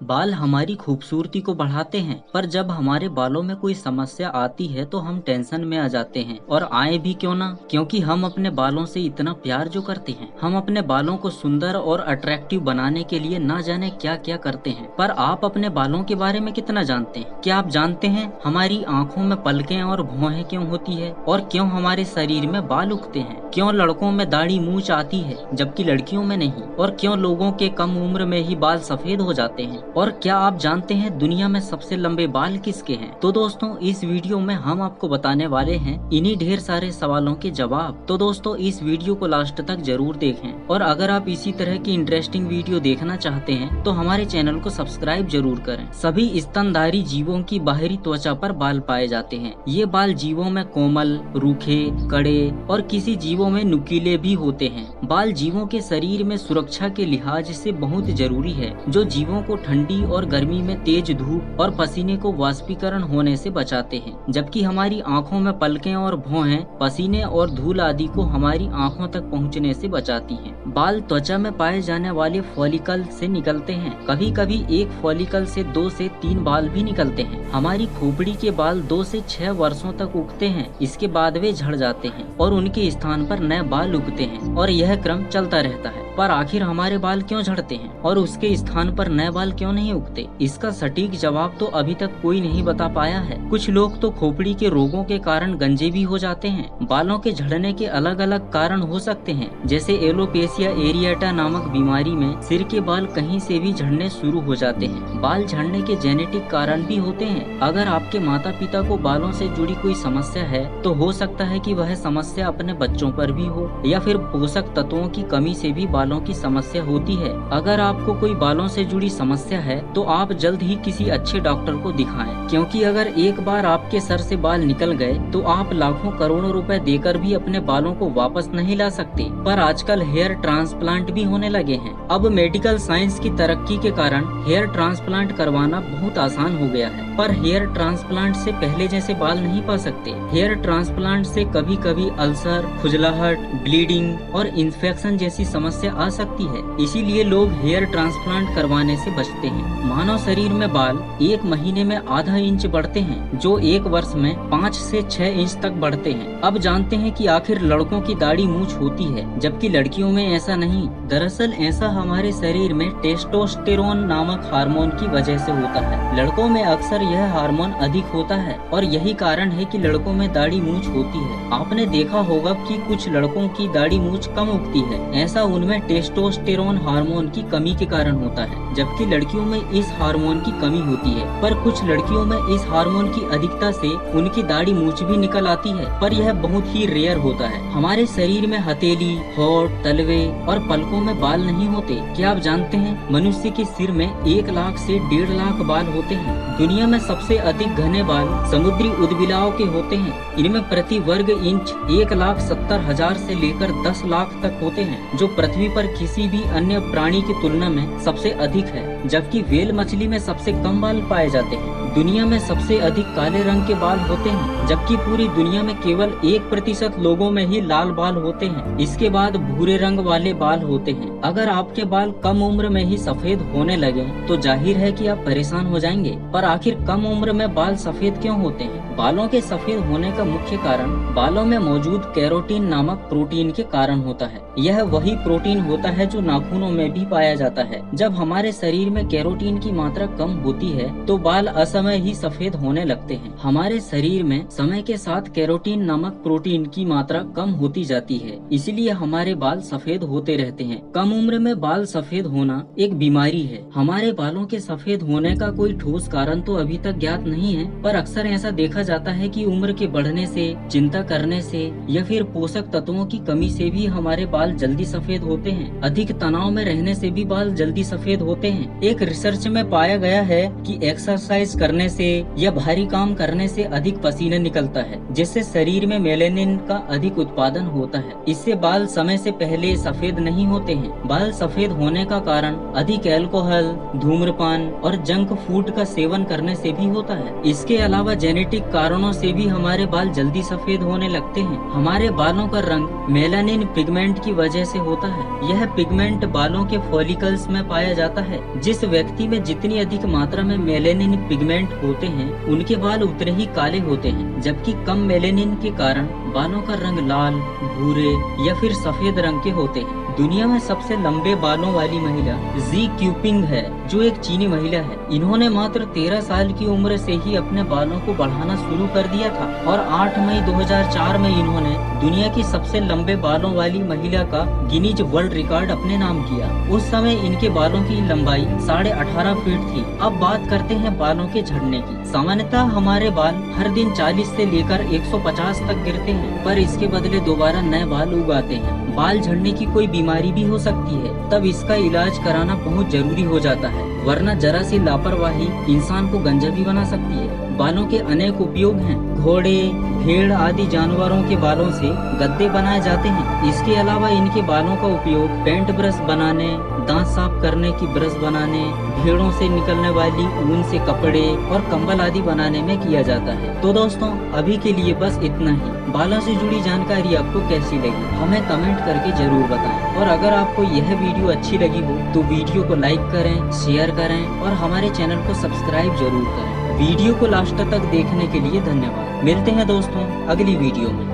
बाल हमारी खूबसूरती को बढ़ाते हैं, पर जब हमारे बालों में कोई समस्या आती है तो हम टेंशन में आ जाते हैं। और आए भी क्यों ना, क्योंकि हम अपने बालों से इतना प्यार जो करते हैं। हम अपने बालों को सुंदर और अट्रैक्टिव बनाने के लिए ना जाने क्या क्या करते हैं। पर आप अपने बालों के बारे में कितना जानते हैं? क्या आप जानते हैं हमारी आँखों में पलकें और भौहें क्यों होती है, और क्यों हमारे शरीर में बाल उगते हैं? क्यों लड़कों में दाढ़ी मूंछ आती है जबकि लड़कियों में नहीं? और क्यों लोगों के कम उम्र में ही बाल सफेद हो जाते हैं? और क्या आप जानते हैं दुनिया में सबसे लंबे बाल किसके हैं? तो दोस्तों, इस वीडियो में हम आपको बताने वाले हैं इन्हीं ढेर सारे सवालों के जवाब। तो दोस्तों, इस वीडियो को लास्ट तक जरूर देखें। और अगर आप इसी तरह की इंटरेस्टिंग वीडियो देखना चाहते हैं तो हमारे चैनल को सब्सक्राइब जरूर करें। सभी स्तनधारी जीवों की बाहरी त्वचा पर बाल पाए जाते हैं। ये बाल जीवों में कोमल, रूखे, कड़े और किसी जीवों में नुकीले भी होते हैं। बाल जीवों के शरीर में सुरक्षा के लिहाज से बहुत जरूरी है, जो जीवों को ठंडी और गर्मी में तेज धूप और पसीने को वाष्पीकरण होने से बचाते हैं। जबकि हमारी आँखों में पलकें और भौहें पसीने और धूल आदि को हमारी आँखों तक पहुँचने से बचाती हैं। बाल त्वचा में पाए जाने वाले फॉलिकल से निकलते हैं। कभी कभी एक फॉलिकल से 2 से 3 बाल भी निकलते हैं। हमारी खोपड़ी के बाल 2 से 6 वर्षों तक उगते हैं। इसके बाद वे झड़ जाते हैं और उनके स्थान पर नए बाल उगते हैं, और यह क्रम चलता रहता है। पर आखिर हमारे बाल क्यों झड़ते हैं और उसके स्थान पर नए बाल क्यों नहीं उगते? इसका सटीक जवाब तो अभी तक कोई नहीं बता पाया है। कुछ लोग तो खोपड़ी के रोगों के कारण गंजे भी हो जाते हैं। बालों के झड़ने के अलग अलग कारण हो सकते हैं, जैसे एलोपेशिया एरिएटा नामक बीमारी में सिर के बाल कहीं से भी झड़ने शुरू हो जाते हैं। बाल झड़ने के जेनेटिक कारण भी होते हैं। अगर आपके माता पिता को बालों से जुड़ी कोई समस्या है तो हो सकता है कि वह समस्या अपने बच्चों पर भी हो, या फिर पोषक तत्वों की कमी से भी बालों की समस्या होती है। अगर आपको कोई बालों से जुड़ी समस्या है तो आप जल्द ही किसी अच्छे डॉक्टर को दिखाएं, क्योंकि अगर एक बार आपके सर से बाल निकल गए तो आप लाखों करोड़ों रुपए देकर भी अपने बालों को वापस नहीं ला सकते। पर आजकल हेयर ट्रांसप्लांट भी होने लगे हैं। अब मेडिकल साइंस की तरक्की के कारण हेयर ट्रांसप्लांट करवाना बहुत आसान हो गया है। पर हेयर ट्रांसप्लांट से पहले जैसे बाल नहीं पा सकते। हेयर ट्रांसप्लांट से कभी कभी अल्सर, खुजलाहट, ब्लीडिंग और इन्फेक्शन जैसी समस्या आ सकती है। इसीलिए लोग हेयर ट्रांसप्लांट करवाने से बचते हैं। मानव शरीर में बाल 1 महीने में आधा इंच बढ़ते हैं, जो 1 वर्ष में 5 से 6 इंच तक बढ़ते हैं। अब जानते हैं कि आखिर लड़कों की दाढ़ी मूंछ होती है जबकि लड़कियों में ऐसा नहीं। दरअसल ऐसा हमारे शरीर में टेस्टोस्टेरोन नामक हार्मोन की वजह से होता है। लड़कों में अक्सर यह हार्मोन अधिक होता है और यही कारण है कि लड़कों में दाढ़ी मूंछ होती है। आपने देखा होगा कि कुछ लड़कों की दाढ़ी मूंछ कम उगती है। ऐसा उनमें टेस्टोस्टेरोन हार्मोन की कमी के कारण होता है, जबकि लड़कियों में इस हार्मोन की कमी होती है। पर कुछ लड़कियों में इस हार्मोन की अधिकता से उनकी दाढ़ी मूंछ भी निकल आती है, पर यह बहुत ही रेयर होता है। हमारे शरीर में हथेली, होठ, तलवे और पलकों में बाल नहीं होते। क्या आप जानते हैं मनुष्य के सिर में 1 लाख से 1.5 लाख बाल होते हैं। दुनिया में सबसे अधिक घने बाल समुद्री उदबिलाव के होते हैं। इनमें प्रति वर्ग इंच 1,70,000 से लेकर 10 लाख तक होते हैं, जो पृथ्वी पर किसी भी अन्य प्राणी की तुलना में सबसे अधिक है। जबकि व्हेल मछली में सबसे कम बाल पाए जाते हैं। दुनिया में सबसे अधिक काले रंग के बाल होते हैं, जबकि पूरी दुनिया में केवल 1% लोगों में ही लाल बाल होते हैं। इसके बाद भूरे रंग वाले बाल होते हैं। अगर आपके बाल कम उम्र में ही सफेद होने लगे तो जाहिर है कि आप परेशान हो जाएंगे। पर आखिर कम उम्र में बाल सफेद क्यों होते हैं? बालों के सफेद होने का मुख्य कारण बालों में मौजूद केरोटीन नामक प्रोटीन के कारण होता है। यह वही प्रोटीन होता है जो नाखूनों में भी पाया जाता है। जब हमारे शरीर में केरोटीन की मात्रा कम होती है तो बाल असमय ही सफेद होने लगते हैं। हमारे शरीर में समय के साथ केरोटीन नामक प्रोटीन की मात्रा कम होती जाती है, इसलिए हमारे बाल सफेद होते रहते हैं। कम उम्र में बाल सफेद होना एक बीमारी है। हमारे बालों के सफेद होने का कोई ठोस कारण तो अभी तक ज्ञात नहीं है, पर अक्सर ऐसा देखा जाता है कि उम्र के बढ़ने से, चिंता करने से या फिर पोषक तत्वों की कमी से भी हमारे बाल जल्दी सफेद होते हैं। अधिक तनाव में रहने से भी बाल जल्दी सफेद होते हैं। एक रिसर्च में पाया गया है कि एक्सरसाइज करने करने से या भारी काम करने से अधिक पसीना निकलता है, जिससे शरीर में मेलेनिन का अधिक उत्पादन होता है। इससे बाल समय से पहले सफेद नहीं होते हैं। बाल सफेद होने का कारण अधिक अल्कोहल, धूम्रपान और जंक फूड का सेवन करने से भी होता है। इसके अलावा जेनेटिक कारणों से भी हमारे बाल जल्दी सफेद होने लगते हैं। हमारे बालों का रंग मेलानिन पिगमेंट की वजह से होता है। यह पिगमेंट बालों के फॉलिकल्स में पाया जाता है। जिस व्यक्ति में जितनी अधिक मात्रा में मेलेनिन पिगमेंट होते हैं, उनके बाल उतने ही काले होते हैं, जबकि कम मेलेनिन के कारण बालों का रंग लाल, भूरे या फिर सफेद रंग के होते हैं। दुनिया में सबसे लंबे बालों वाली महिला जी क्यूपिंग है, जो एक चीनी महिला है। इन्होंने मात्र 13 साल की उम्र से ही अपने बालों को बढ़ाना शुरू कर दिया था और 8 मई 2004 में इन्होंने दुनिया की सबसे लंबे बालों वाली महिला का गिनीज वर्ल्ड रिकॉर्ड अपने नाम किया। उस समय इनके बालों की लंबाई 18.5 फीट थी। अब बात करते हैं बालों के झड़ने की। सामान्यतः हमारे बाल हर दिन 40 से लेकर 150 तक गिरते हैं, पर इसके बदले दोबारा नए बाल उगाते हैं। बाल झड़ने की कोई बीमारी भी हो सकती है, तब इसका इलाज कराना बहुत जरूरी हो जाता है, वरना जरा सी लापरवाही इंसान को गंजा भी बना सकती है। बालों के अनेक उपयोग हैं। घोड़े, भेड़ आदि जानवरों के बालों से गद्दे बनाए जाते हैं। इसके अलावा इनके बालों का उपयोग पेंट ब्रश बनाने, दांत साफ करने की ब्रश बनाने, भेड़ों से निकलने वाली ऊन से कपड़े और कंबल आदि बनाने में किया जाता है। तो दोस्तों, अभी के लिए बस इतना ही। बालों से जुड़ी जानकारी आपको कैसी लगी, हमें कमेंट करके जरूर बताएं। और अगर आपको यह वीडियो अच्छी लगी हो तो वीडियो को लाइक करें, शेयर करें और हमारे चैनल को सब्सक्राइब जरूर करें। वीडियो को लास्ट तक देखने के लिए धन्यवाद। मिलते हैं दोस्तों अगली वीडियो में।